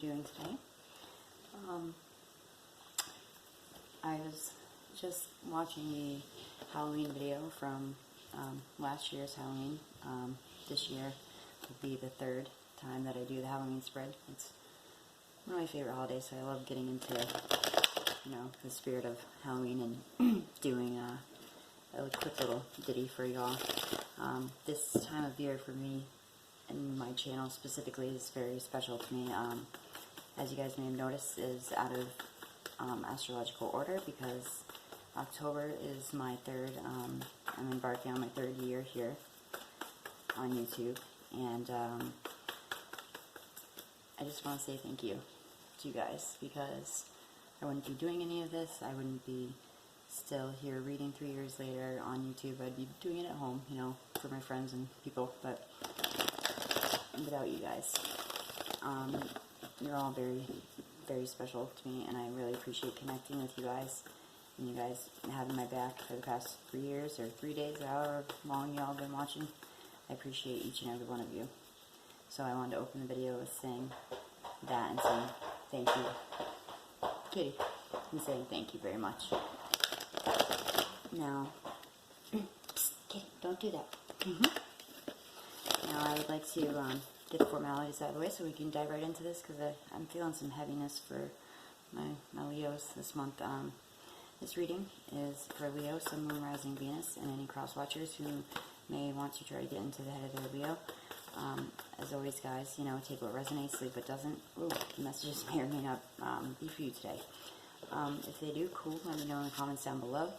doing today. I was just watching the Halloween video from last year's Halloween. This year will be the third time that I do the Halloween spread. It's one of my favorite holidays, so I love getting into, the spirit of Halloween and doing a quick little ditty for y'all. This time of year for me and my channel specifically is very special to me. As you guys may have noticed, is out of astrological order because October is my third, I'm embarking on my third year here on YouTube, and I just want to say thank you to you guys, because I wouldn't be doing any of this, I wouldn't be still here reading 3 years later on YouTube. I'd be doing it at home, for my friends and people, but without you guys. You're all very, very special to me, and I really appreciate connecting with you guys, and you guys having my back for the past 3 years, or 3 days, or however long y'all been watching. I appreciate each and every one of you. So I wanted to open the video with saying that and saying thank you. Kitty. And saying thank you very much. Now, Kitty, don't do that. Now I would like to get the formalities out of the way so we can dive right into this, because I'm feeling some heaviness for my Leos this month. This reading is for Leo, Sun, Moon, Rising, Venus, and any cross watchers who may want to try to get into the head of their Leo. As always, guys, take what resonates, leave what doesn't. Ooh, the messages may or may not be for you today. If they do, cool, let me know in the comments down below.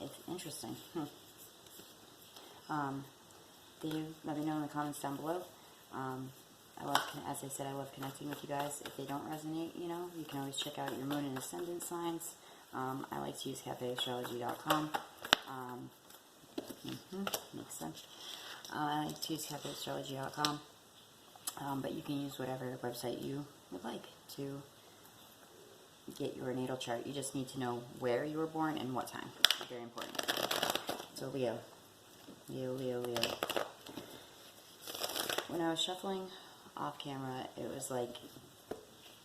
It's interesting. They do, let me know in the comments down below. As I said, I love connecting with you guys. If they don't resonate, you can always check out your moon and ascendant signs. I like to use cafeastrology.com. Makes sense. I like to use cafeastrology.com. But you can use whatever website you would like to get your natal chart. You just need to know where you were born and what time. Very important. So Leo. Leo. When I was shuffling off camera, it was like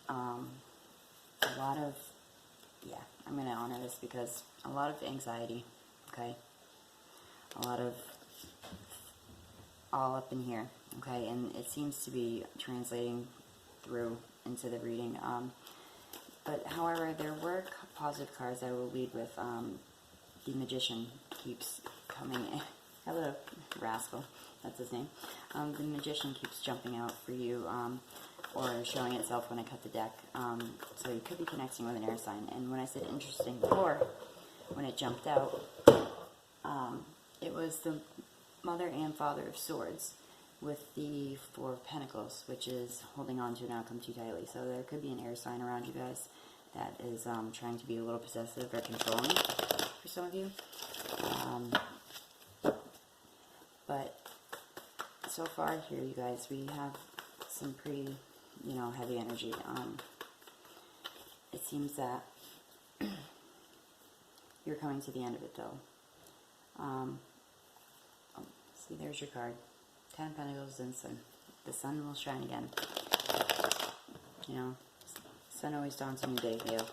a lot of, I'm going to honor this because a lot of anxiety, okay? A lot of all up in here, okay? And it seems to be translating through into the reading. But however, there were positive cards I will lead with. The Magician keeps coming in. Hello, Rascal. That's his name. The Magician keeps jumping out for you, or showing itself when I cut the deck. So you could be connecting with an air sign. And when I said interesting before, when it jumped out, it was the Mother and Father of Swords with the Four of Pentacles, which is holding on to an outcome too tightly. So there could be an air sign around you guys that is trying to be a little possessive or controlling for some of you. But so far here, you guys, we have some pretty, heavy energy. It seems that you're coming to the end of it, though. See, there's your card. 10 of Pentacles and Sun. The sun will shine again. Sun always dawns a new day, Leo.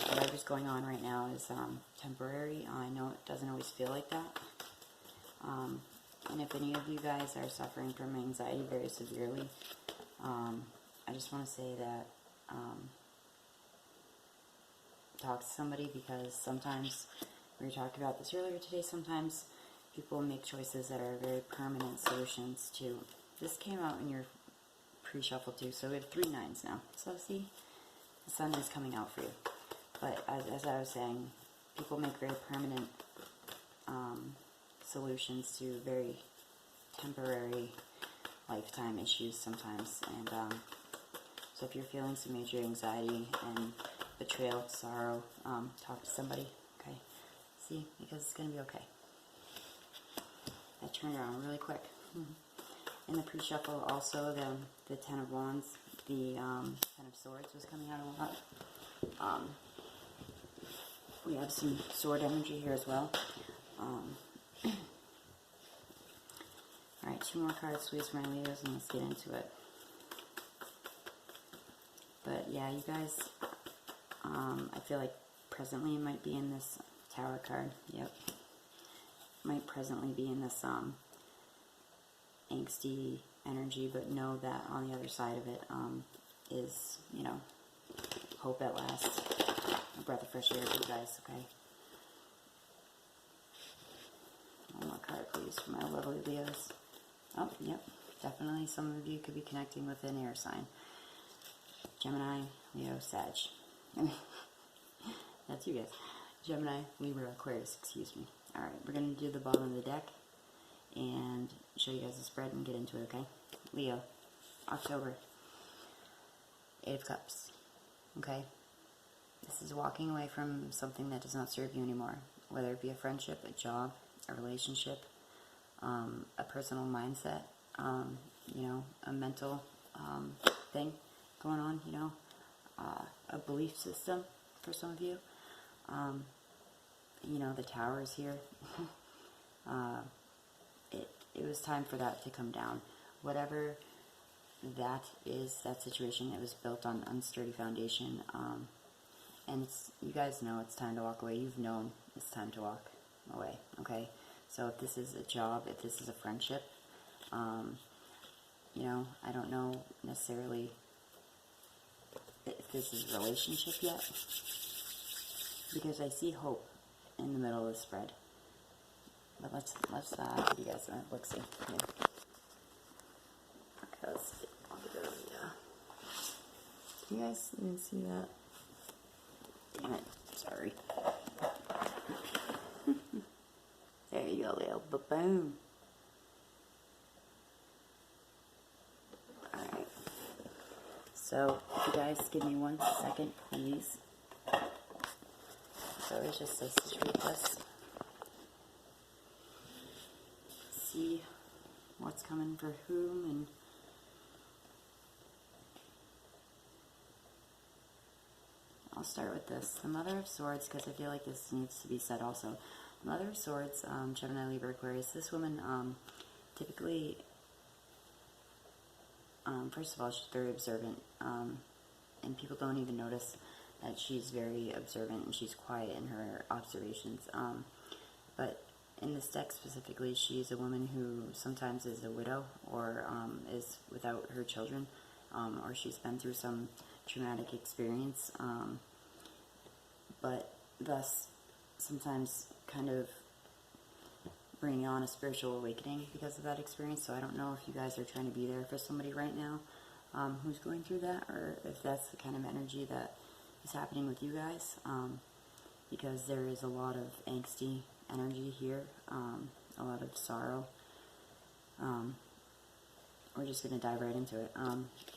Whatever's going on right now is temporary. I know it doesn't always feel like that. And if any of you guys are suffering from anxiety very severely, I just want to say that talk to somebody, because sometimes, we were talking about this earlier today, sometimes people make choices that are very permanent solutions to. This came out in your pre-shuffle too, so we have 3 9s now. So see, the sun is coming out for you. But as I was saying, people make very permanent solutions to very temporary lifetime issues sometimes. And so if you're feeling some major anxiety and betrayal, sorrow, talk to somebody, okay? See, because it's going to be okay. That turned around really quick. In the pre-shuffle, also, the Ten of Wands, the Ten of Swords was coming out a lot. We have some sword energy here as well. Alright, 2 more cards, please, for my Leos, and let's get into it. yeah, you guys, I feel like presently might be in this Tower card. Yep. Might presently be in this angsty energy, but know that on the other side of it is, you know, hope at last. A breath of fresh air for you guys, okay? One more card, please, for my lovely Leos. Oh, yep. Definitely some of you could be connecting with an air sign. Gemini, Leo, Sag. That's you guys. Gemini, Libra, Aquarius, excuse me. Alright, we're going to do the bottom of the deck and show you guys the spread and get into it, okay? Leo, October, 8 of Cups, okay? This is walking away from something that does not serve you anymore, whether it be a friendship, a job, a relationship, a personal mindset, you know, a mental thing going on, you know, a belief system for some of you. You know, the Tower is here. It was time for that to come down. Whatever that is, that situation, it was built on unsturdy foundation. And you guys know it's time to walk away. You've known it's time to walk away, okay? So if this is a job, if this is a friendship, you know, I don't know necessarily if this is a relationship yet, because I see hope in the middle of the spread. But let's give you guys a look-see. Okay, let's see. You guys didn't see that? Damn it. Sorry. There you go, Leo. Ba-boom. Alright. So, if you guys give me 1 second, please. So it's just says to treat this. See what's coming for whom, and I'll start with this. The Mother of Swords, because I feel like this needs to be said also. The Mother of Swords, Gemini, Libra, Aquarius. This woman, typically, first of all, she's very observant, and people don't even notice that she's very observant and she's quiet in her observations. But in this deck specifically, she's a woman who sometimes is a widow or is without her children, or she's been through some traumatic experience, but thus sometimes kind of bringing on a spiritual awakening because of that experience. So I don't know if you guys are trying to be there for somebody right now who's going through that, or if that's the kind of energy that is happening with you guys, because there is a lot of angsty energy here, a lot of sorrow. We're just going to dive right into it.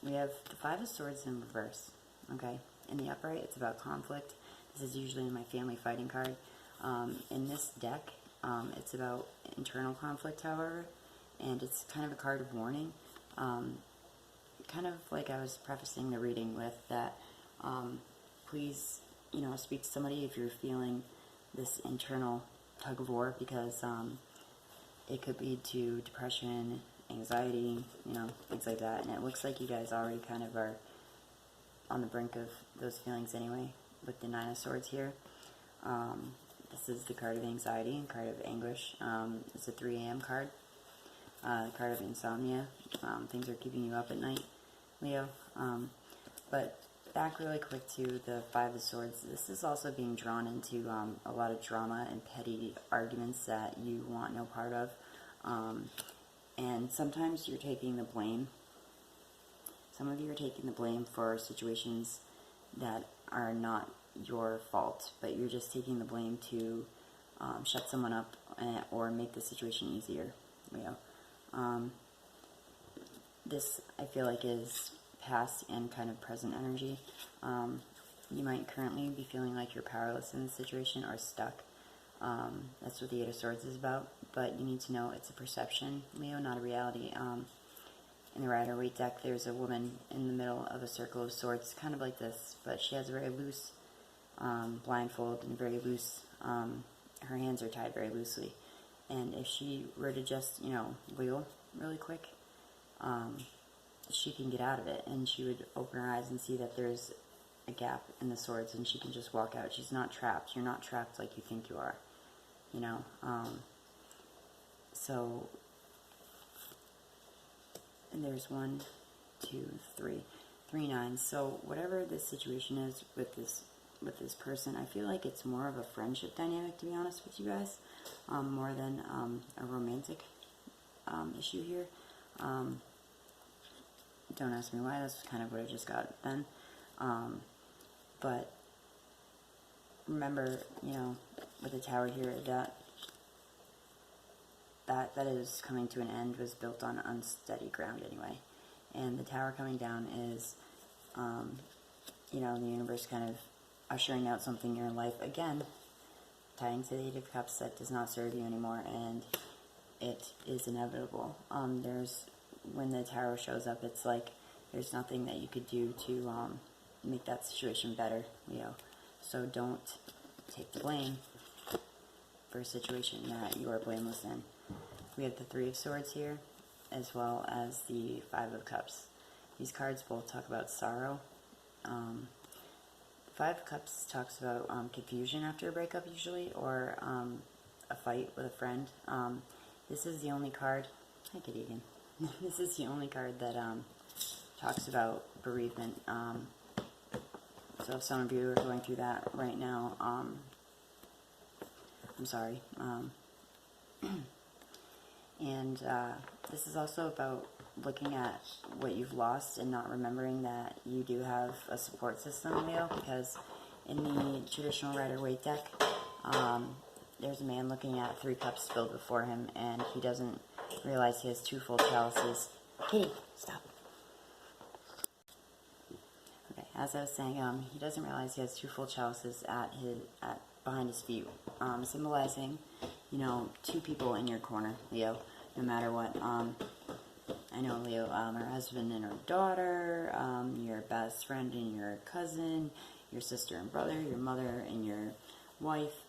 We have the Five of Swords in reverse, okay? In the upright, it's about conflict. This is usually in my family fighting card. In this deck, it's about internal conflict, however, and it's kind of a card of warning. Kind of like I was prefacing the reading with that, please, you know, speak to somebody if you're feeling this internal tug of war, because it could lead to depression, anxiety, you know, things like that. And it looks like you guys already kind of are on the brink of those feelings anyway, with the Nine of Swords here. This is the card of anxiety and card of anguish. It's a 3 a.m. card. Card of insomnia. Things are keeping you up at night, Leo. But back really quick to the Five of Swords. This is also being drawn into a lot of drama and petty arguments that you want no part of. And sometimes you're taking the blame. Some of you are taking the blame for situations that are not your fault, but you're just taking the blame to shut someone up or make the situation easier, Leo. This, I feel like, is past and kind of present energy. You might currently be feeling like you're powerless in this situation or stuck. That's what the Eight of Swords is about, but you need to know it's a perception, Leo, not a reality. In the Rider-Waite deck, there's a woman in the middle of a circle of swords, kind of like this, but she has a very loose blindfold and very loose, her hands are tied very loosely. And if she were to just, you know, wiggle really quick, she can get out of it, and she would open her eyes and see that there's a gap in the swords and she can just walk out. She's not trapped. You're not trapped like you think you are, you know. So, and there's 1, 2, 3, 3 nines. So whatever this situation is with this person, I feel like it's more of a friendship dynamic, to be honest with you guys, more than a romantic issue here. Don't ask me why, that's kind of what I just got then. But remember, you know, with the tower here, that is coming to an end was built on unsteady ground anyway. And the tower coming down is, you know, the universe kind of ushering out something in your life again, tying to the Eight of Cups that does not serve you anymore, and it is inevitable. When the tarot shows up, it's like there's nothing that you could do to make that situation better, Leo. So don't take the blame for a situation that you are blameless in. We have the Three of Swords here, as well as the Five of Cups. These cards both talk about sorrow. Five of Cups talks about confusion after a breakup, usually, or a fight with a friend. This is the only card. Hi, good evening. This is the only card that talks about bereavement. So if some of you are going through that right now, I'm sorry. And this is also about looking at what you've lost and not remembering that you do have a support system, Leo, because in the traditional Rider-Waite deck, there's a man looking at 3 cups filled before him, and he doesn't realize he has 2 full chalices. Kitty, stop. Okay, as I was saying, he doesn't realize he has 2 full chalices behind his feet, symbolizing, you know, 2 people in your corner, Leo, no matter what. I know, Leo, her husband and her daughter, your best friend and your cousin, your sister and brother, your mother and your wife,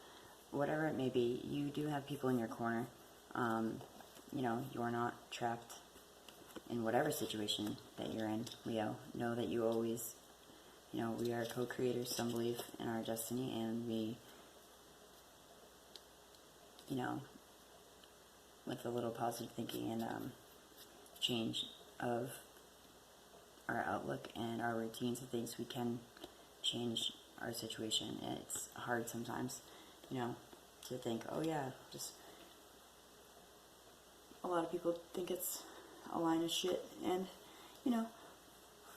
whatever it may be, you do have people in your corner. You know, you're not trapped in whatever situation that you're in, Leo. Know that you always, you know, we are co-creators, some believe in our destiny, and we, you know, with a little positive thinking and change of our outlook and our routines and things, we can change our situation. And it's hard sometimes, you know, to think, oh yeah, just, a lot of people think it's a line of shit, and, you know,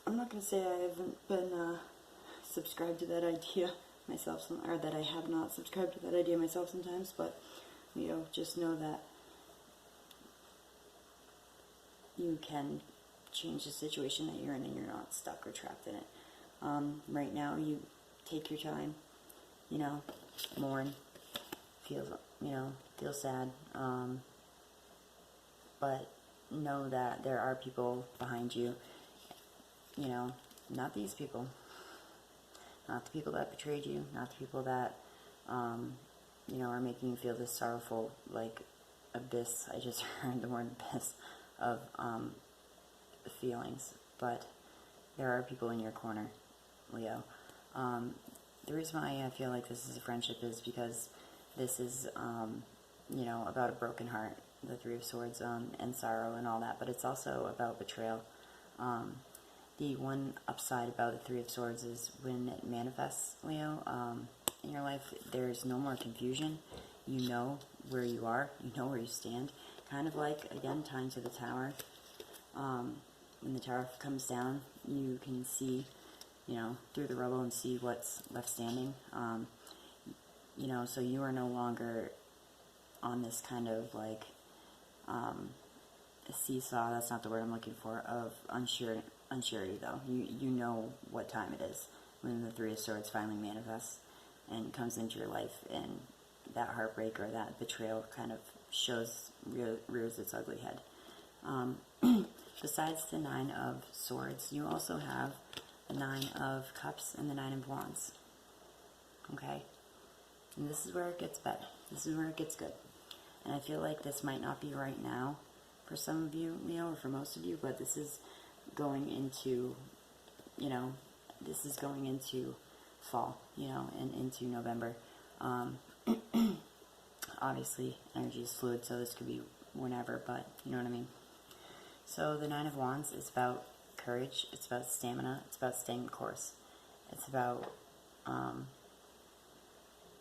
I'm not going to say I haven't been subscribed to that idea myself, or that I have not subscribed to that idea myself sometimes, but, you know, just know that you can change the situation that you're in, and you're not stuck or trapped in it. Right now, you take your time, you know, mourn, feel sad, but know that there are people behind you, you know, not these people, not the people that betrayed you, not the people that, you know, are making you feel this sorrowful, like, abyss. I just heard the word abyss of feelings, but there are people in your corner, Leo. The reason why I feel like this is a friendship is because this is, you know, about a broken heart, the Three of Swords, and sorrow and all that, but it's also about betrayal. The one upside about the Three of Swords is when it manifests, Leo, in your life, there's no more confusion. You know where you are, you know where you stand. Kind of like, again, tying to the tower. When the tower comes down, you can see, you know, through the rubble and see what's left standing. You know, so you are no longer on this kind of, like, a seesaw, that's not the word I'm looking for, of unsurety, though. You know what time it is when the Three of Swords finally manifests and comes into your life, and that heartbreak or that betrayal kind of rears its ugly head. Besides the Nine of Swords, you also have the Nine of Cups and the Nine of Wands. Okay? And this is where it gets better. This is where it gets good. And I feel like this might not be right now for some of you, Leo, or for most of you, but this is going into, you know, this is going into fall, you know, and into November. Obviously, energy is fluid, so this could be whenever, but you know what I mean. So the Nine of Wands is about courage, it's about stamina, it's about staying the course. It's about,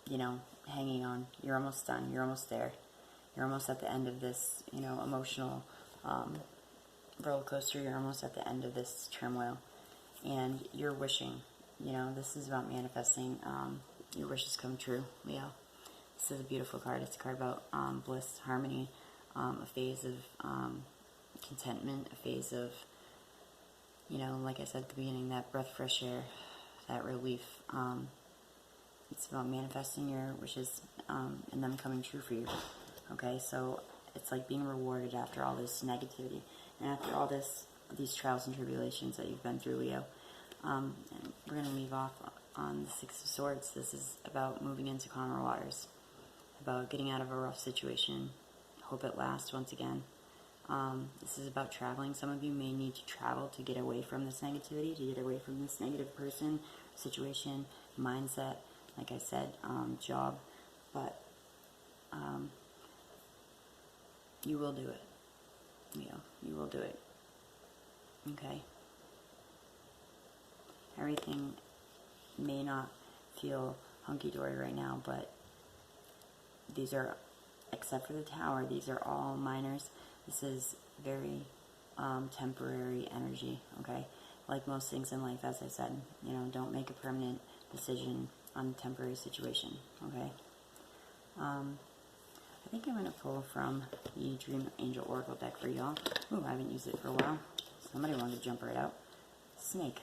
you know, hanging on. You're almost done, you're almost there. You're almost at the end of this, you know, emotional roller coaster. You're almost at the end of this turmoil. And you're wishing, you know, this is about manifesting your wishes come true, Leo. This is a beautiful card. It's a card about bliss, harmony, a phase of contentment, a phase of, you know, like I said at the beginning, that breath of fresh air, that relief. It's about manifesting your wishes and them coming true for you. Okay, so it's like being rewarded after all this negativity and after all these trials and tribulations that you've been through, Leo. And we're going to leave off on the Six of Swords. This is about moving into calmer waters, about getting out of a rough situation. Hope it lasts once again. This is about traveling. Some of you may need to travel to get away from this negativity, to get away from this negative person, situation, mindset, like I said, job. But you will do it. Leo, you will do it. Okay? Everything may not feel hunky-dory right now, but these are, except for the Tower, these are all minors. This is very temporary energy, okay? Like most things in life, as I said, you know, don't make a permanent decision on a temporary situation, okay? I think I'm going to pull from the Dream Angel Oracle deck for y'all. Ooh, I haven't used it for a while. Somebody wanted to jump right out. Snake.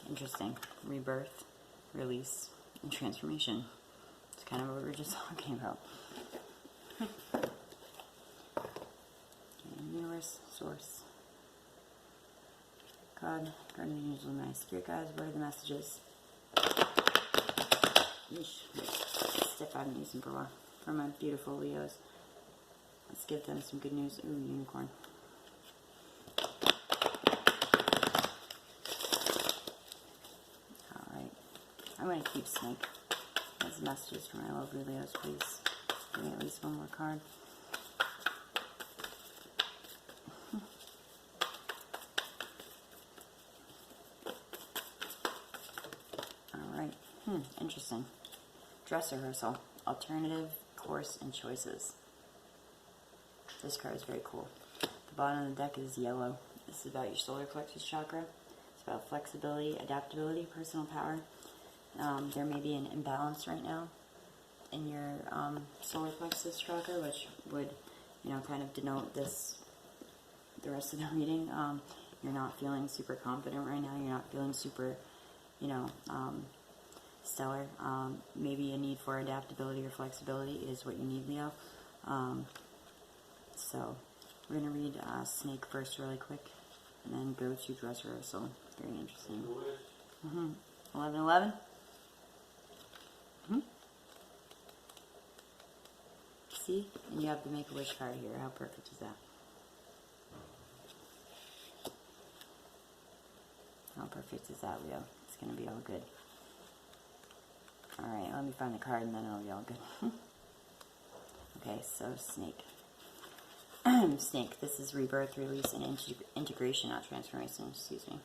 Interesting. Rebirth, release, and transformation. It's kind of what we were just talking about. Universe, source. God, guardian angels, my spirit guides, what are the messages? Yeesh. Stuff I haven't used them for a while. For my beautiful Leos. Let's give them some good news. Ooh, unicorn. Alright. I'm going to keep Snake. As messages for my lovely Leos, please. Give me at least one more card. Alright. Interesting. Dress rehearsal. Alternative course and choices. This card is very cool. The bottom of the deck is yellow. This is about your solar plexus chakra. It's about flexibility, adaptability, personal power. There may be an imbalance right now in your solar plexus chakra, which would, you know, kind of denote this, the rest of the reading. You're not feeling super confident right now. You're not feeling super, you know, stellar. Maybe a need for adaptability or flexibility is what you need, Leo. So we're going to read Snake first really quick, and then go to dress rehearsal. Very interesting. 11-11? See? And you have the Make-A-Wish card here. How perfect is that? How perfect is that, Leo? It's going to be all good. Alright, let me find the card and then it'll be all good. Okay, so Snake. Snake, this is rebirth, release, and integration, not transformation, excuse me.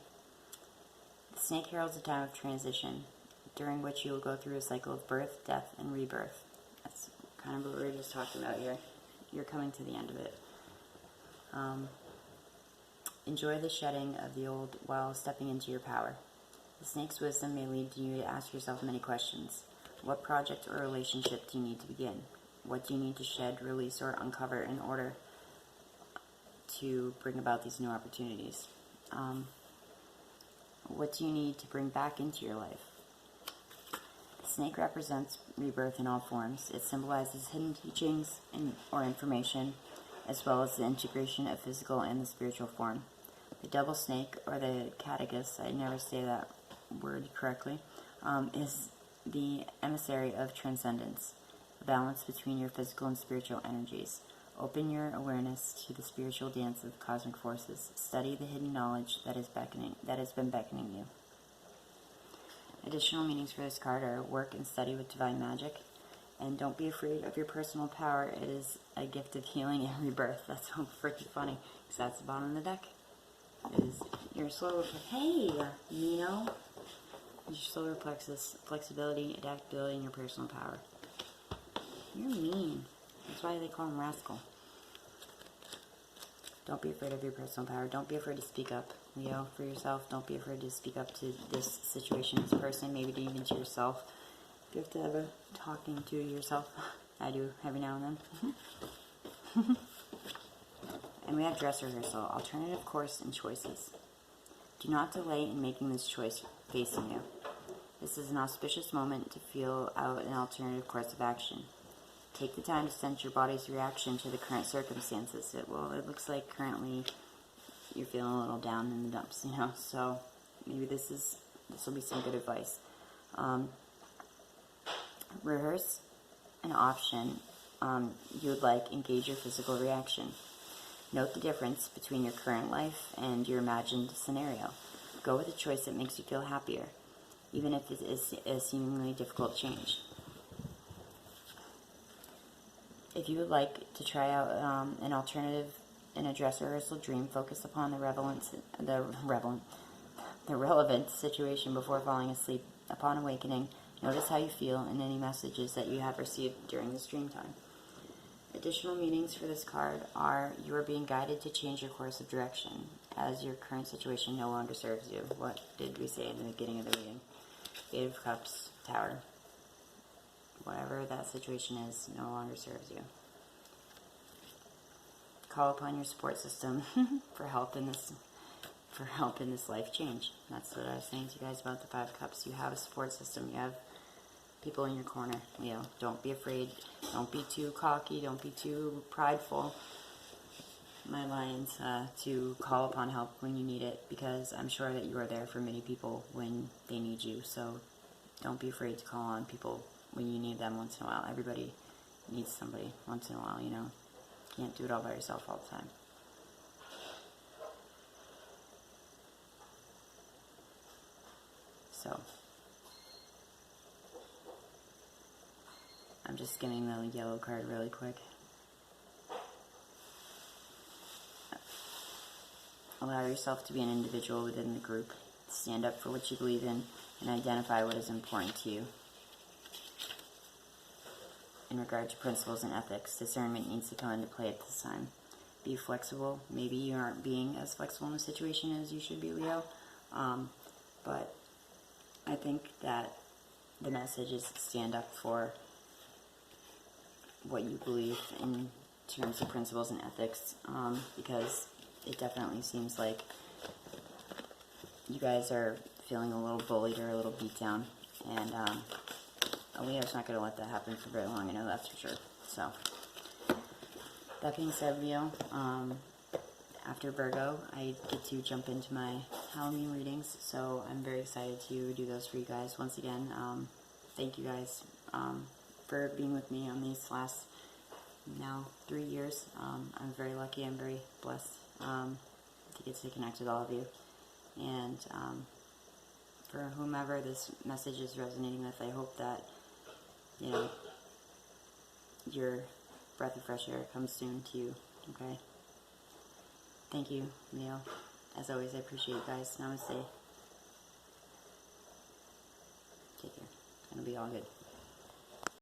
The Snake heralds a time of transition, during which you will go through a cycle of birth, death, and rebirth. That's kind of what we were just talking about here. You're coming to the end of it. Enjoy the shedding of the old while stepping into your power. The Snake's wisdom may lead you to ask yourself many questions. What project or relationship do you need to begin? What do you need to shed, release, or uncover in order to bring about these new opportunities? What do you need to bring back into your life? The Snake represents rebirth in all forms. It symbolizes hidden teachings or information, as well as the integration of physical and the spiritual form. The double snake, or the catagus, I never say that word correctly, is the emissary of transcendence, a balance between your physical and spiritual energies. Open your awareness to the spiritual dance of cosmic forces. Study the hidden knowledge that has been beckoning you. Additional meanings for this card are work and study with divine magic. And don't be afraid of your personal power. It is a gift of healing and rebirth. That's so freaking funny, because that's the bottom of the deck. It is your solar plexus. Hey, Nino. Your solar plexus, flexibility, adaptability, and your personal power. You're mean. That's why they call him Rascal. Don't be afraid of your personal power. Don't be afraid to speak up, Leo, for yourself. Don't be afraid to speak up to this situation, this person, maybe even to yourself. You have to have a talking to yourself. I do every now and then. And we have dress rehearsal, alternative course and choices. Do not delay in making this choice facing you. This is an auspicious moment to feel out an alternative course of action. Take the time to sense your body's reaction to the current circumstances. It looks like currently you're feeling a little down in the dumps, you know. So maybe this will be some good advice. Rehearse an option you would like. Engage your physical reaction. Note the difference between your current life and your imagined scenario. Go with a choice that makes you feel happier, even if it is a seemingly difficult change. If you would like to try out an alternative in a dress rehearsal dream, focus upon the relevant situation before falling asleep. Upon awakening, notice how you feel and any messages that you have received during this dream time. Additional meanings for this card are you are being guided to change your course of direction as your current situation no longer serves you. What did we say in the beginning of the reading? Eight of Cups, Tower. Whatever that situation is no longer serves you. Call upon your support system for help in this life change. That's what I was saying to you guys about the Five of Cups. You have a support system. You have people in your corner, Leo. Don't be afraid. Don't be too cocky. Don't be too prideful, my lions, to call upon help when you need it, because I'm sure that you are there for many people when they need you. So don't be afraid to call on people when you need them once in a while. Everybody needs somebody once in a while, you know. Can't do it all by yourself all the time. So I'm just skimming the yellow card really quick. Allow yourself to be an individual within the group. Stand up for what you believe in and identify what is important to you. In regard to principles and ethics, discernment needs to come into play at this time. Be flexible. Maybe you aren't being as flexible in the situation as you should be, Leo. But I think that the message is stand up for what you believe in terms of principles and ethics, because it definitely seems like you guys are feeling a little bullied or a little beat down, and Leo's not going to let that happen for very long, I know that's for sure. So, that being said, Leo, after Virgo, I get to jump into my Halloween readings, so I'm very excited to do those for you guys. Once again, thank you guys for being with me on these last, now, 3 years. I'm very lucky, I'm very blessed to get to connect with all of you. And for whomever this message is resonating with, I hope that, you know, your breath of fresh air comes soon to you, okay? Thank you, Leo. As always, I appreciate you guys. Namaste. Take care. It'll be all good.